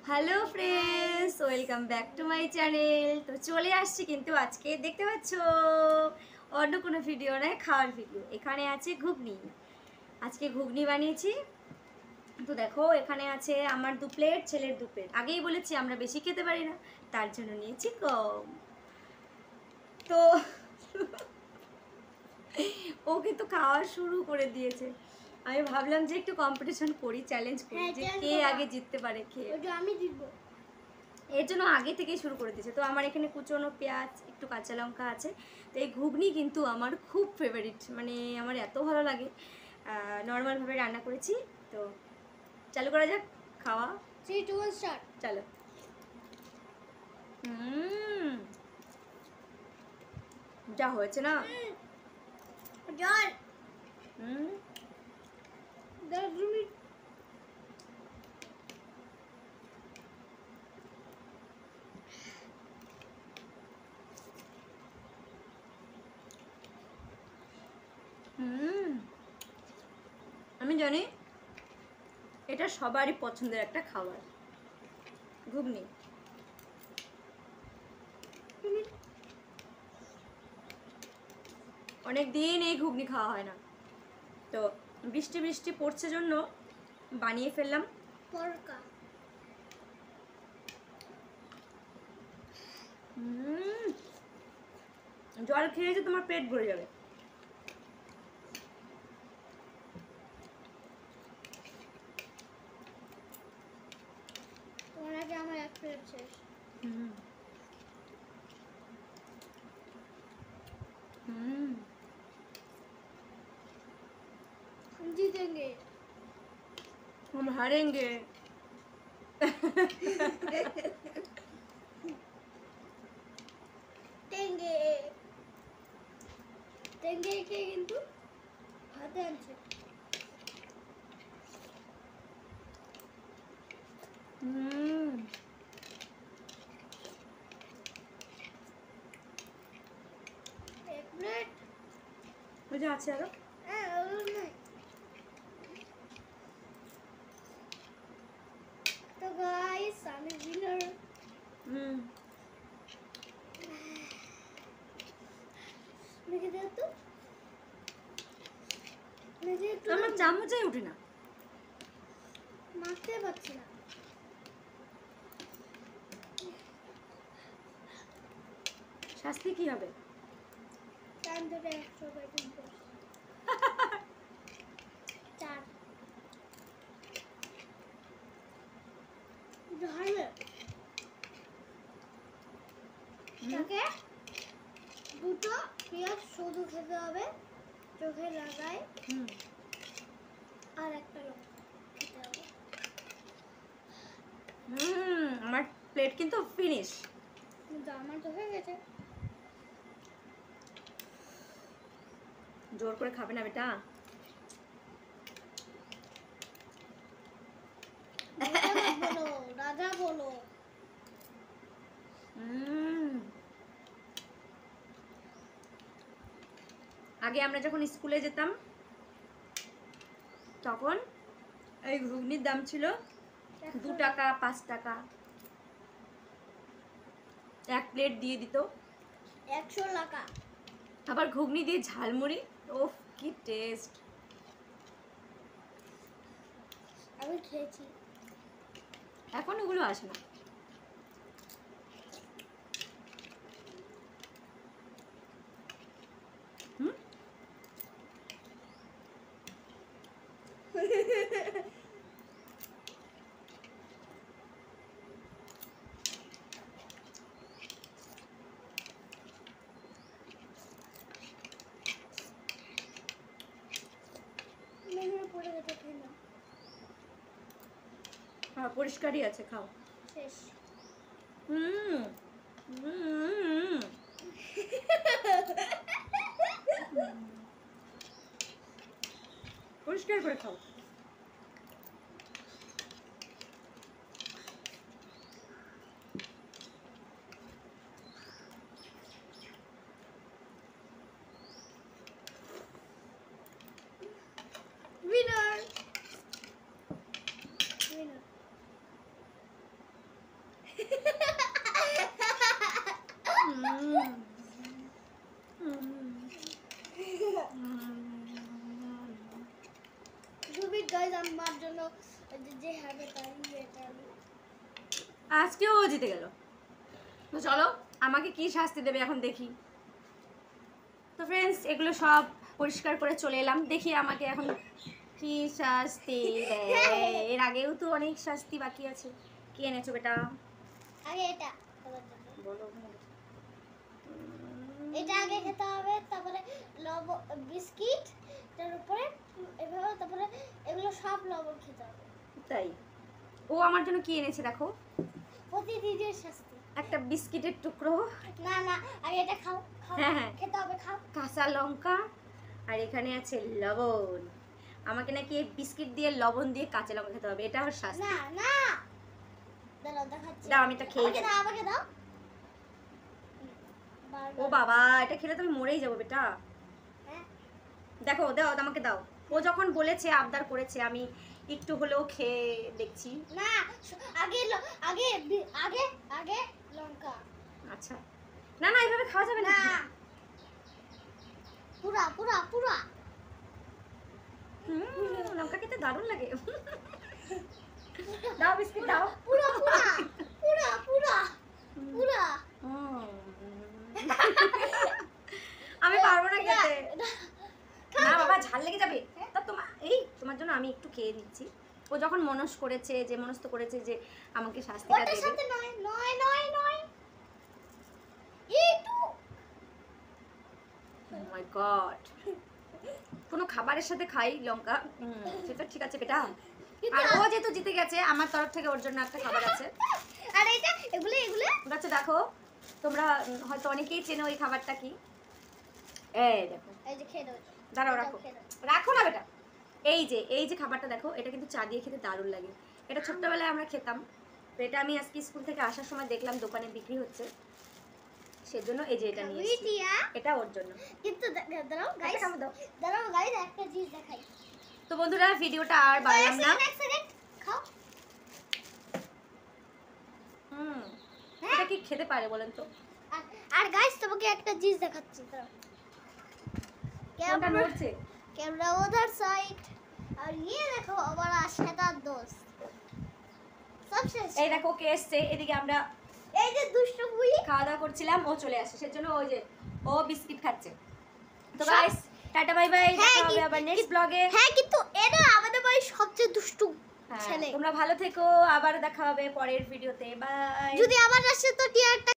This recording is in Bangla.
Hello friends, welcome back to my channel. তো চলে আসছি কিন্তু আজকে দেখতে পাচ্ছ অন্য কোনো ভিডিও নয়, খাওয়ার ভিডিও। এখানে আছে ঘুগনি। আজকে ঘুগনি বানিয়েছি। তো দেখো এখানে আছে আমার 2 প্লেট, ছেলের 2 প্লেট। আগেই বলেছি আমরা বেশি খেতে পারি না, তার জন্য নিয়েছি কম। তো ও কিন্তু খাওয়া শুরু করে দিয়েছে। আমি ভাবলাম যে একটু কম্পিটিশন করি, চ্যালেঞ্জ করি যে কে আগে জিততে পারে খেয়ে। আমি জিতবো। এর জন্য আগে থেকেই শুরু করে দিয়েছে। তো আমার এখানে কুচনো পেঁয়াজ, একটু কাঁচা লঙ্কা আছে। তো এই ঘুগনি কিন্তু আমার খুব ফেভারিট, মানে আমার এত ভালো লাগে। নর্মালভাবে রান্না করেছি। তো চালু করা যাক খাওয়া। 3 2 1 স্টার্ট। চলো। যা হয়েছে না। জল হুম 10 মিনিট। আমি জানি এটা সবারই পছন্দের একটা খাবার, ঘুগনি। অনেক দিন এই ঘুগনি খাওয়া হয় না, তো বৃষ্টি বৃষ্টি পড়ছে জন্য বানিয়ে ফেললাম। পরকা জল খেয়েছে তোমার পেট ভরে যাবে। তোমার আগে আমার এক প্লেট শেষ। हम जीतेंगे। हम हारेंगे। टेंगे टेंगे के কিন্তু হাতে আছে। এক প্লেট মজা আছে আরো। তো গাইস আমি উইনার। মেখে দাও তো। মেখে তো আমার চামচই উঠে না, মাখতে পারছি না। শাস্তি কি হবে? টাইম ধরে 100 বাই 3 4 ঝালে তাকে দুটো পেঁয়াজ শুধু খেতে হবে, চোখে লাগায়। আর একটা লঙ্কা খেতে হবে। আমার প্লেট কিন্তু ফিনিশ। কিন্তু আমার তো হয়ে গেছে। জোর করে খাবে না বেটা। বলো রাজা বলো। আগে আমরা যখন স্কুলে যেতাম তখন এই ঘুগনির দাম ছিল 2 টাকা 5 টাকা। এক প্লেট দিয়ে দিত 100 টাকা। আবার ঘুগনি দিয়ে ঝালমুড়ি। ওফ কি টেস্ট! আমি খেয়েছি। এখন ওগুলো আসে না। পড়ে গেছে খেয়ে নাও। হ্যাঁ পরিষ্কারই আছে, খাও। শেষ। পরিষ্কার করে খাও। উইনার উইনার তুমি গাইস আমার জন্য যে হবে তাই এটা আজকেও ও জিতে গেল। তো চলো আমাকে কি শাস্তি দেবে এখন দেখি। তো ফ্রেন্ডস এগুলো সব পরিষ্কার করে চলে এলাম, দেখি আমাকে এখন কি শাস্তি দেয়। এর আগেও তো অনেক শাস্তি বাকি আছে। কি এনেছো বেটা? আগে এটা খাবার জন্য। বলো। এটা আগে খেতে হবে, তারপরে বিস্কিট, তার উপরে এভাবে, তারপরে এগুলো সব লবণ খেতে হবে। তাই ও আমার জন্য কি এনেছে দেখো, প্রতিদিনের শাস্তি। একটা বিস্কিটের টুকরো, না না, আগে এটা খাও খাও, হ্যাঁ, হ্যাঁ। খেতে হবে, খাও। কাঁচা লঙ্কা, আর এখানে আছে লবণ। আমাকে নাকি এই বিস্কিট দিয়ে লবণ দিয়ে কাঁচা লঙ্কা খেতে হবে, এটা ওর শাস্তি। না না, দাঁড়াও দেখাচ্ছি। দাও আমি এটা খেয়ে আমাকে দাও, আমাকে দাও। ও বাবা, এটা খেলে তো আমি মরেই যাবো বেটা। হ্যাঁ, দেখো দাও, আমাকে দাও। ও যখন বলেছে, আবদার করেছে, আমি একটু হলেও খেয়ে দেখছি। না, আগে আগে আগে আগে লঙ্কা। আচ্ছা, না না এইভাবে খাওয়া যাবে না। না, পুরা পুরা পুরা। লঙ্কা খেতে দারুণ লাগে। দাও বিস্কিট দাও। পুরা পুরা পুরা পুরা পুরা। আমি পারবো না খেতে। না বাবা, ঝাল লেগে যাবে। তা তোমার জন্য আমি একটু খেয়ে নিচ্ছি। ও যখন মনস্থ করেছে যে আমাকে শাস্তিটা ওটার দেবে। সাথে নয় নয় নয় নয়, একটু। ও মাই গড, কোনো খাবারের সাথে খাই লঙ্কা, সেটা ঠিক আছে বেটা। আর ও যেহেতু জিতে গেছে, আমার তরফ থেকে ওর জন্য একটা খাবার আছে। আর এটা এগুলো এগুলো আচ্ছা দেখো, তোমরা হয়তো অনেকেই চেনো এই খাবারটা কি। এই দেখো, এই যে খেয়ে দাও। দাঁড়াও, এটাও রাখো খেয়ে দাও। রাখো না বেটা। এই যে খাবারটা দেখো, এটা কিন্তু চা দিয়ে খেতে দারুণ লাগে। এটা ছোট্টবেলায় আমরা খেতাম। তো এটা আমি আজকে স্কুল থেকে আসার সময় দেখলাম দোকানে বিক্রি হচ্ছে, সেজন্য এই যে এটা নিয়ে এসেছি। টিয়া, এটা ওর জন্য। কিন্তু দাঁড়াও গাইস, একটা খাবার দাও। দাঁড়াও গাইস, একটা জিনিস দেখাই। তো বন্ধুরা ভিডিওটা আর বাড়লাম না। এক সেকেন্ড খাও। এটা কি খেতে পারে বলেন তো? আর গাইস তোমাকে একটা জিনিস দেখাচ্ছি। দাঁড়াও, কোনটা নড়ছে? कैमरा उधर साइड, और ये देखो हमारा शैतान दोस्त सबसे। এই দেখো কে এসছে এদিকে। আমরা এই যে দুষ্টু বুই খাওয়া দাওয়া করছিলাম, ও চলে আসে, সেজন্য ওই যে ও বিস্কিট খাচ্ছে। তো গাইস টাটা বাই বাই, দেখা হবে আবার নেক্সট ব্লগে। হ্যাঁ, কিন্তু এটা আমাদের বাড়ির সবচেয়ে দুষ্টু ছেলে। তোমরা ভালো থেকো, আবার দেখা হবে পরের ভিডিওতে। বাই। যদি আবার আসে তো টিয়ারটা